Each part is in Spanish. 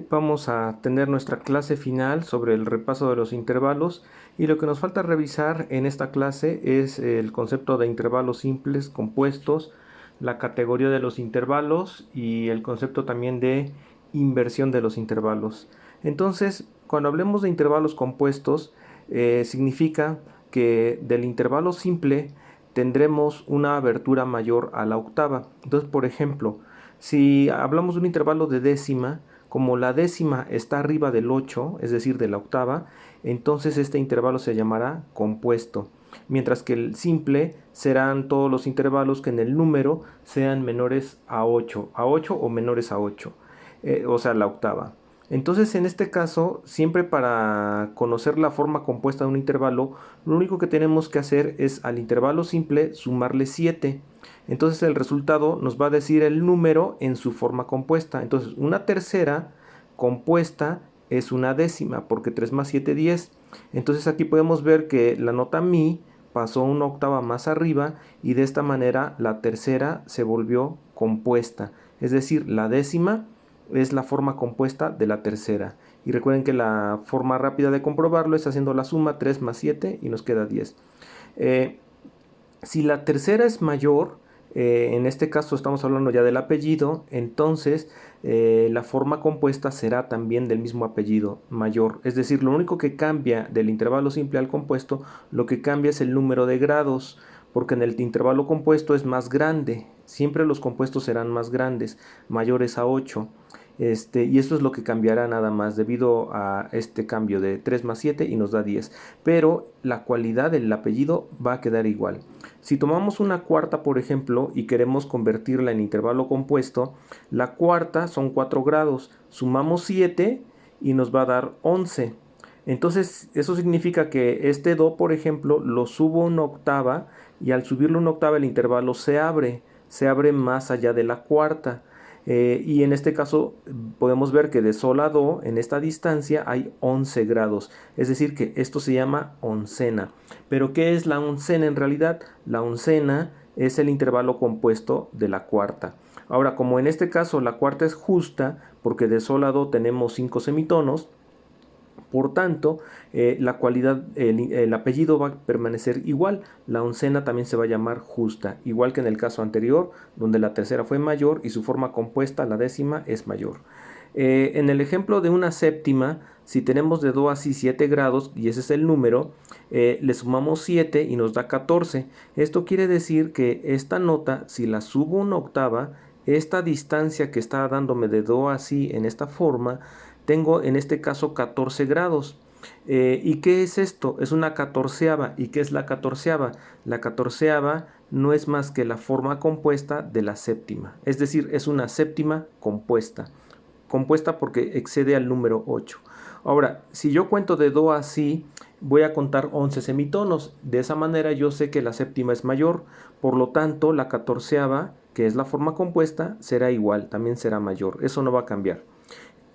Vamos a tener nuestra clase final sobre el repaso de los intervalos y lo que nos falta revisar en esta clase es el concepto de intervalos simples, compuestos, la categoría de los intervalos y el concepto también de inversión de los intervalos. Entonces, cuando hablemos de intervalos compuestos, significa que del intervalo simple tendremos una abertura mayor a la octava. Entonces, por ejemplo, si hablamos de un intervalo de décima, como la décima está arriba del 8, es decir, de la octava, entonces este intervalo se llamará compuesto. Mientras que el simple serán todos los intervalos que en el número sean menores a 8 o menores a 8, o sea, la octava. Entonces, en este caso, siempre para conocer la forma compuesta de un intervalo, lo único que tenemos que hacer es al intervalo simple sumarle 7. Entonces el resultado nos va a decir el número en su forma compuesta. Entonces una tercera compuesta es una décima, porque 3 más 7, 10. Entonces aquí podemos ver que la nota mi pasó una octava más arriba y de esta manera la tercera se volvió compuesta. Es decir, la décima es la forma compuesta de la tercera. Y recuerden que la forma rápida de comprobarlo es haciendo la suma 3 más 7 y nos queda 10. Si la tercera es mayor, en este caso estamos hablando ya del apellido, entonces la forma compuesta será también del mismo apellido, mayor. Es decir, lo único que cambia del intervalo simple al compuesto, lo que cambia es el número de grados, porque en el intervalo compuesto es más grande. Siempre los compuestos serán más grandes, mayores a 8. Y esto es lo que cambiará nada más debido a este cambio de 3 más 7 y nos da 10. Pero la cualidad del apellido va a quedar igual. Si tomamos una cuarta, por ejemplo, y queremos convertirla en intervalo compuesto, la cuarta son 4 grados. Sumamos 7 y nos va a dar 11. Entonces, eso significa que este do, por ejemplo, lo subo una octava y al subirlo una octava el intervalo se abre más allá de la cuarta. Y en este caso podemos ver que de sol a do en esta distancia hay 11 grados, es decir que esto se llama oncena. Pero ¿qué es la oncena en realidad? La oncena es el intervalo compuesto de la cuarta. Ahora, como en este caso la cuarta es justa porque de sol a do tenemos 5 semitonos, por tanto, la cualidad, el apellido va a permanecer igual. La oncena también se va a llamar justa, igual que en el caso anterior, donde la tercera fue mayor y su forma compuesta, la décima, es mayor. En el ejemplo de una séptima, si tenemos de do a si 7 grados, y ese es el número, le sumamos 7 y nos da 14. Esto quiere decir que esta nota, si la subo una octava, esta distancia que está dándome de do a si en esta forma, tengo en este caso 14 grados. ¿Y qué es esto? Es una catorceava. ¿Y qué es la catorceava? La catorceava no es más que la forma compuesta de la séptima. Es decir, es una séptima compuesta. Compuesta porque excede al número 8. Ahora, si yo cuento de do a si, voy a contar 11 semitonos. De esa manera yo sé que la séptima es mayor. Por lo tanto, la catorceava, que es la forma compuesta, será igual, también será mayor. Eso no va a cambiar.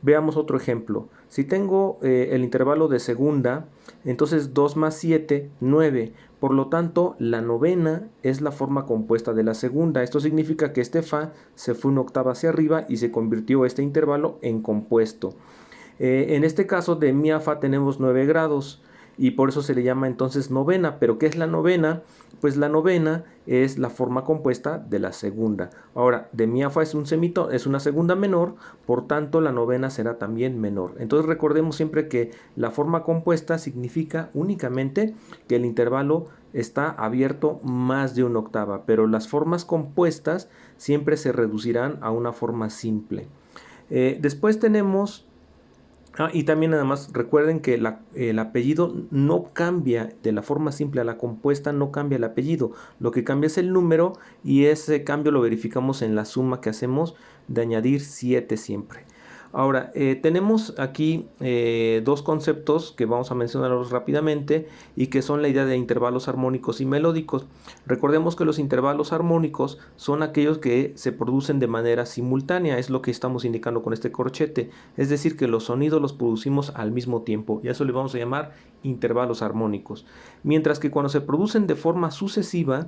Veamos otro ejemplo. Si tengo el intervalo de segunda, entonces 2 más 7, 9. Por lo tanto, la novena es la forma compuesta de la segunda. Esto significa que este fa se fue una octava hacia arriba y se convirtió este intervalo en compuesto. En este caso de mi a fa tenemos 9 grados y por eso se le llama entonces novena. ¿Pero qué es la novena? Pues la novena es la forma compuesta de la segunda. Ahora, de mi a fa es un semitono, es una segunda menor, por tanto la novena será también menor. Entonces recordemos siempre que la forma compuesta significa únicamente que el intervalo está abierto más de una octava, pero las formas compuestas siempre se reducirán a una forma simple. Después tenemos... y también además recuerden que el apellido no cambia de la forma simple a la compuesta, no cambia el apellido. Lo que cambia es el número y ese cambio lo verificamos en la suma que hacemos de añadir 7 siempre. Ahora, tenemos aquí dos conceptos que vamos a mencionarlos rápidamente y que son la idea de intervalos armónicos y melódicos. Recordemos que los intervalos armónicos son aquellos que se producen de manera simultánea, es lo que estamos indicando con este corchete. Es decir, que los sonidos los producimos al mismo tiempo y a eso le vamos a llamar intervalos armónicos, mientras que cuando se producen de forma sucesiva,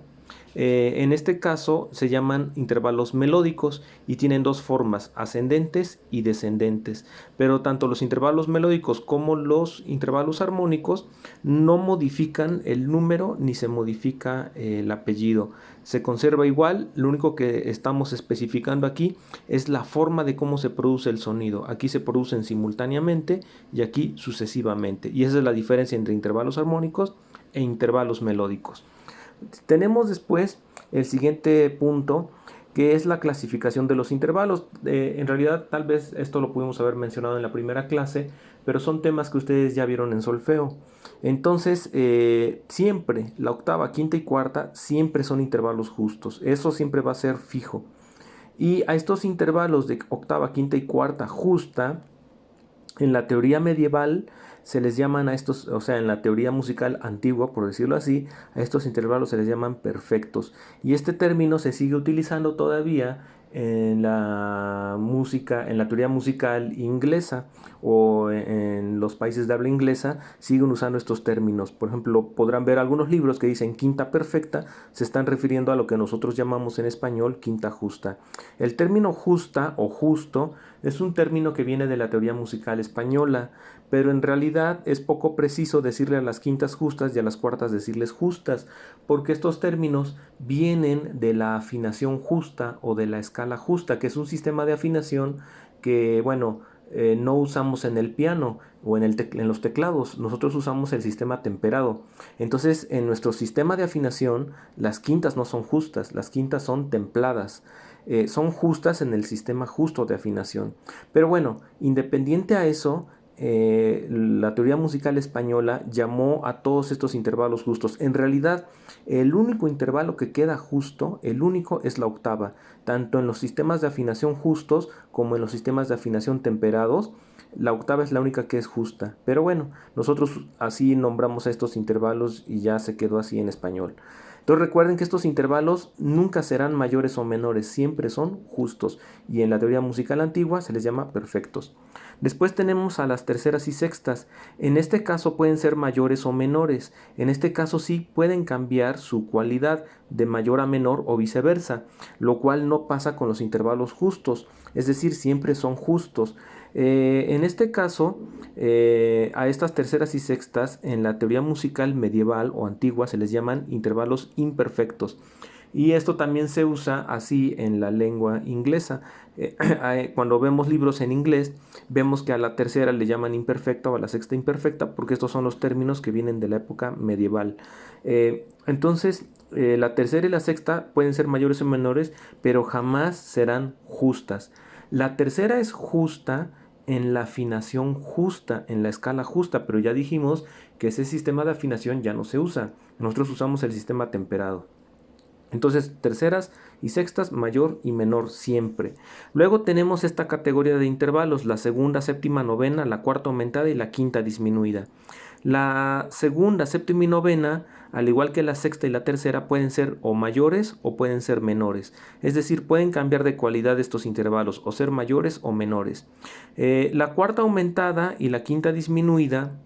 en este caso se llaman intervalos melódicos y tienen dos formas, ascendentes y descendentes. Pero tanto los intervalos melódicos como los intervalos armónicos no modifican el número ni se modifica el apellido. Se conserva igual, lo único que estamos especificando aquí es la forma de cómo se produce el sonido. Aquí se producen simultáneamente y aquí sucesivamente. Y esa es la diferencia entre intervalos armónicos e intervalos melódicos. Tenemos después el siguiente punto, que es la clasificación de los intervalos. En realidad, tal vez esto lo pudimos haber mencionado en la primera clase, pero son temas que ustedes ya vieron en solfeo. Entonces, siempre la octava, quinta y cuarta siempre son intervalos justos. Eso siempre va a ser fijo. Y a estos intervalos de octava, quinta y cuarta justa, en la teoría medieval se les llaman a estos, o sea, en la teoría musical antigua, por decirlo así, a estos intervalos se les llaman perfectos. Y este término se sigue utilizando todavía en la música, en la teoría musical inglesa o en los países de habla inglesa siguen usando estos términos. Por ejemplo, podrán ver algunos libros que dicen quinta perfecta, se están refiriendo a lo que nosotros llamamos en español quinta justa. El término justa o justo es un término que viene de la teoría musical española, pero en realidad es poco preciso decirle a las quintas justas y a las cuartas decirles justas, porque estos términos vienen de la afinación justa o de la escala justa, que es un sistema de afinación que, bueno, no usamos en el piano o en los teclados, nosotros usamos el sistema temperado. Entonces, en nuestro sistema de afinación, las quintas no son justas, las quintas son templadas. Son justas en el sistema justo de afinación. Pero bueno, independiente a eso, la teoría musical española llamó a todos estos intervalos justos. En realidad, el único intervalo que queda justo, el único, es la octava, tanto en los sistemas de afinación justos como en los sistemas de afinación temperados. La octava es la única que es justa. Pero bueno, nosotros así nombramos a estos intervalos y ya se quedó así en español. Entonces recuerden que estos intervalos nunca serán mayores o menores, siempre son justos y en la teoría musical antigua se les llama perfectos. Después tenemos a las terceras y sextas. En este caso pueden ser mayores o menores. En este caso sí pueden cambiar su cualidad de mayor a menor o viceversa, lo cual no pasa con los intervalos justos, es decir, siempre son justos. En este caso, a estas terceras y sextas en la teoría musical medieval o antigua se les llaman intervalos imperfectos. Y esto también se usa así en la lengua inglesa. Cuando vemos libros en inglés, vemos que a la tercera le llaman imperfecta o a la sexta imperfecta, porque estos son los términos que vienen de la época medieval. Entonces, la tercera y la sexta pueden ser mayores o menores, pero jamás serán justas. La tercera es justa en la afinación justa, en la escala justa, pero ya dijimos que ese sistema de afinación ya no se usa. Nosotros usamos el sistema temperado. Entonces, terceras y sextas, mayor y menor siempre. Luego tenemos esta categoría de intervalos, la segunda, séptima, novena, la cuarta aumentada y la quinta disminuida. La segunda, séptima y novena, al igual que la sexta y la tercera, pueden ser o mayores o pueden ser menores. Es decir, pueden cambiar de cualidad estos intervalos, o ser mayores o menores. La cuarta aumentada y la quinta disminuida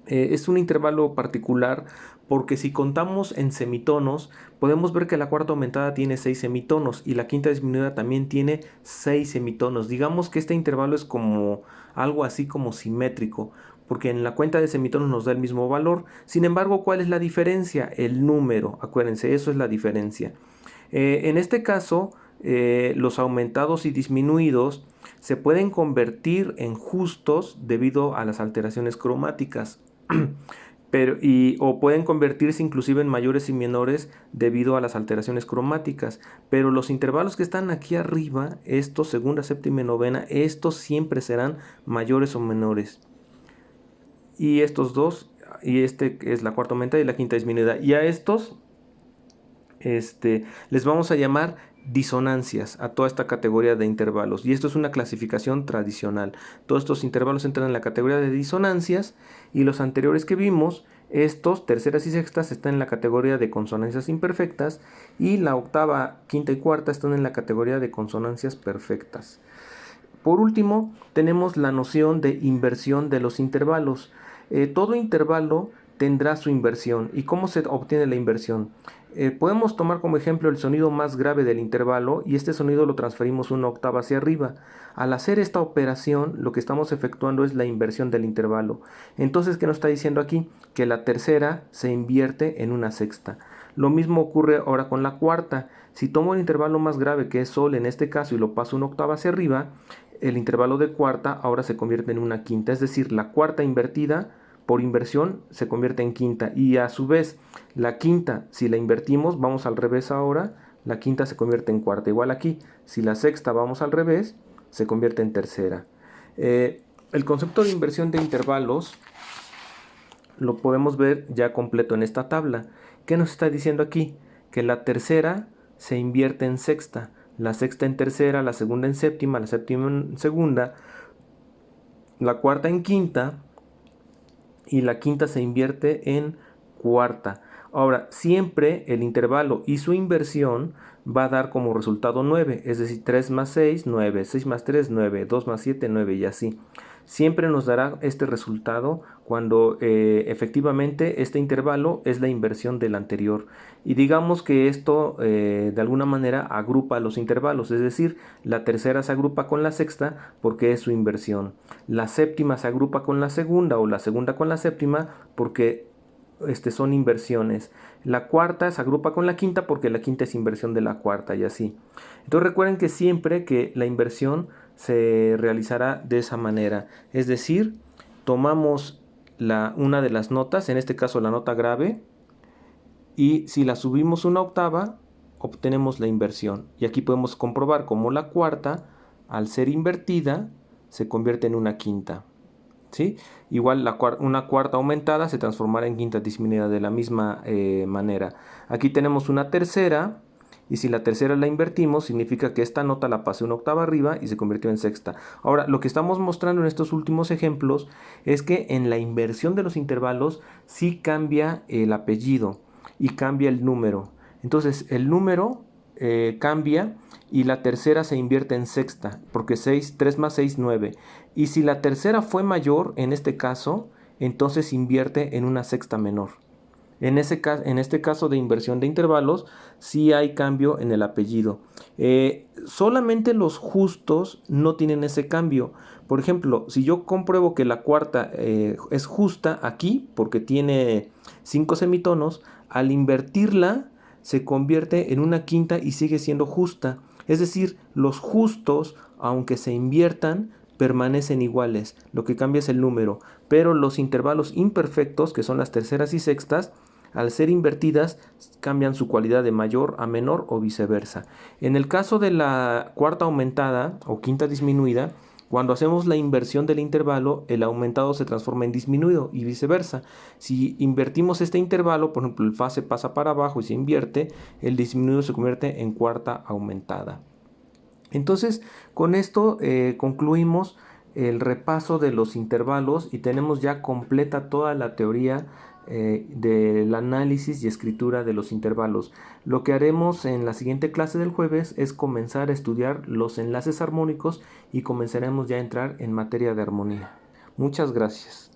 es un intervalo particular porque si contamos en semitonos, podemos ver que la cuarta aumentada tiene 6 semitonos y la quinta disminuida también tiene 6 semitonos. Digamos que este intervalo es como algo así como simétrico, porque en la cuenta de semitonos nos da el mismo valor. Sin embargo, ¿cuál es la diferencia? El número, acuérdense, eso es la diferencia. En este caso, los aumentados y disminuidos se pueden convertir en justos debido a las alteraciones cromáticas. O pueden convertirse inclusive en mayores y menores debido a las alteraciones cromáticas, pero los intervalos que están aquí arriba, estos segunda, séptima y novena, estos siempre serán mayores o menores. Y estos dos, y este es la cuarta aumentada y la quinta disminuida, y a estos les vamos a llamar disonancias a toda esta categoría de intervalos, y esto es una clasificación tradicional. Todos estos intervalos entran en la categoría de disonancias y los anteriores que vimos, estos terceras y sextas, están en la categoría de consonancias imperfectas y la octava, quinta y cuarta están en la categoría de consonancias perfectas. Por último, tenemos la noción de inversión de los intervalos. Todo intervalo tendrá su inversión. ¿Y cómo se obtiene la inversión? Podemos tomar como ejemplo el sonido más grave del intervalo y este sonido lo transferimos una octava hacia arriba. Al hacer esta operación, lo que estamos efectuando es la inversión del intervalo. Entonces, ¿qué nos está diciendo aquí? Que la tercera se invierte en una sexta. Lo mismo ocurre ahora con la cuarta. Si tomo el intervalo más grave, que es sol en este caso, y lo paso una octava hacia arriba, el intervalo de cuarta ahora se convierte en una quinta. Es decir, la cuarta invertida por inversión se convierte en quinta, y a su vez la quinta, si la invertimos, vamos al revés ahora, la quinta se convierte en cuarta. Igual aquí, si la sexta vamos al revés, se convierte en tercera. El concepto de inversión de intervalos lo podemos ver ya completo en esta tabla. ¿Qué nos está diciendo aquí? Que la tercera se invierte en sexta, la sexta en tercera, la segunda en séptima, la séptima en segunda, la cuarta en quinta, y la quinta se invierte en cuarta. Ahora, siempre el intervalo y su inversión va a dar como resultado 9, es decir, 3 más 6, 9, 6 más 3, 9, 2 más 7, 9 y así. Siempre nos dará este resultado cuando efectivamente este intervalo es la inversión del anterior. Y digamos que esto de alguna manera agrupa los intervalos, es decir, la tercera se agrupa con la sexta porque es su inversión. La séptima se agrupa con la segunda o la segunda con la séptima porque son inversiones. La cuarta se agrupa con la quinta porque la quinta es inversión de la cuarta y así. Entonces recuerden que siempre que la inversión se realizará de esa manera. Es decir, tomamos una de las notas, en este caso la nota grave, y si la subimos una octava, obtenemos la inversión. Y aquí podemos comprobar cómo la cuarta, al ser invertida, se convierte en una quinta. ¿Sí? Igual una cuarta aumentada se transformará en quinta disminuida de la misma manera. Aquí tenemos una tercera, y si la tercera la invertimos, significa que esta nota la pasé una octava arriba y se convirtió en sexta. Ahora, lo que estamos mostrando en estos últimos ejemplos es que en la inversión de los intervalos sí cambia el apellido y cambia el número. Entonces, el número cambia y la tercera se invierte en sexta, porque 3 más 6, 9. Y si la tercera fue mayor, en este caso, entonces invierte en una sexta menor. En este caso de inversión de intervalos, sí hay cambio en el apellido. Solamente los justos no tienen ese cambio. Por ejemplo, si yo compruebo que la cuarta es justa aquí, porque tiene 5 semitonos, al invertirla se convierte en una quinta y sigue siendo justa. Es decir, los justos, aunque se inviertan, permanecen iguales. Lo que cambia es el número. Pero los intervalos imperfectos, que son las terceras y sextas, al ser invertidas, cambian su cualidad de mayor a menor o viceversa. En el caso de la cuarta aumentada o quinta disminuida, cuando hacemos la inversión del intervalo, el aumentado se transforma en disminuido y viceversa. Si invertimos este intervalo, por ejemplo, el fa se pasa para abajo y se invierte, el disminuido se convierte en cuarta aumentada. Entonces, con esto concluimos el repaso de los intervalos y tenemos ya completa toda la teoría del análisis y escritura de los intervalos. Lo que haremos en la siguiente clase del jueves es comenzar a estudiar los enlaces armónicos y comenzaremos ya a entrar en materia de armonía. Muchas gracias.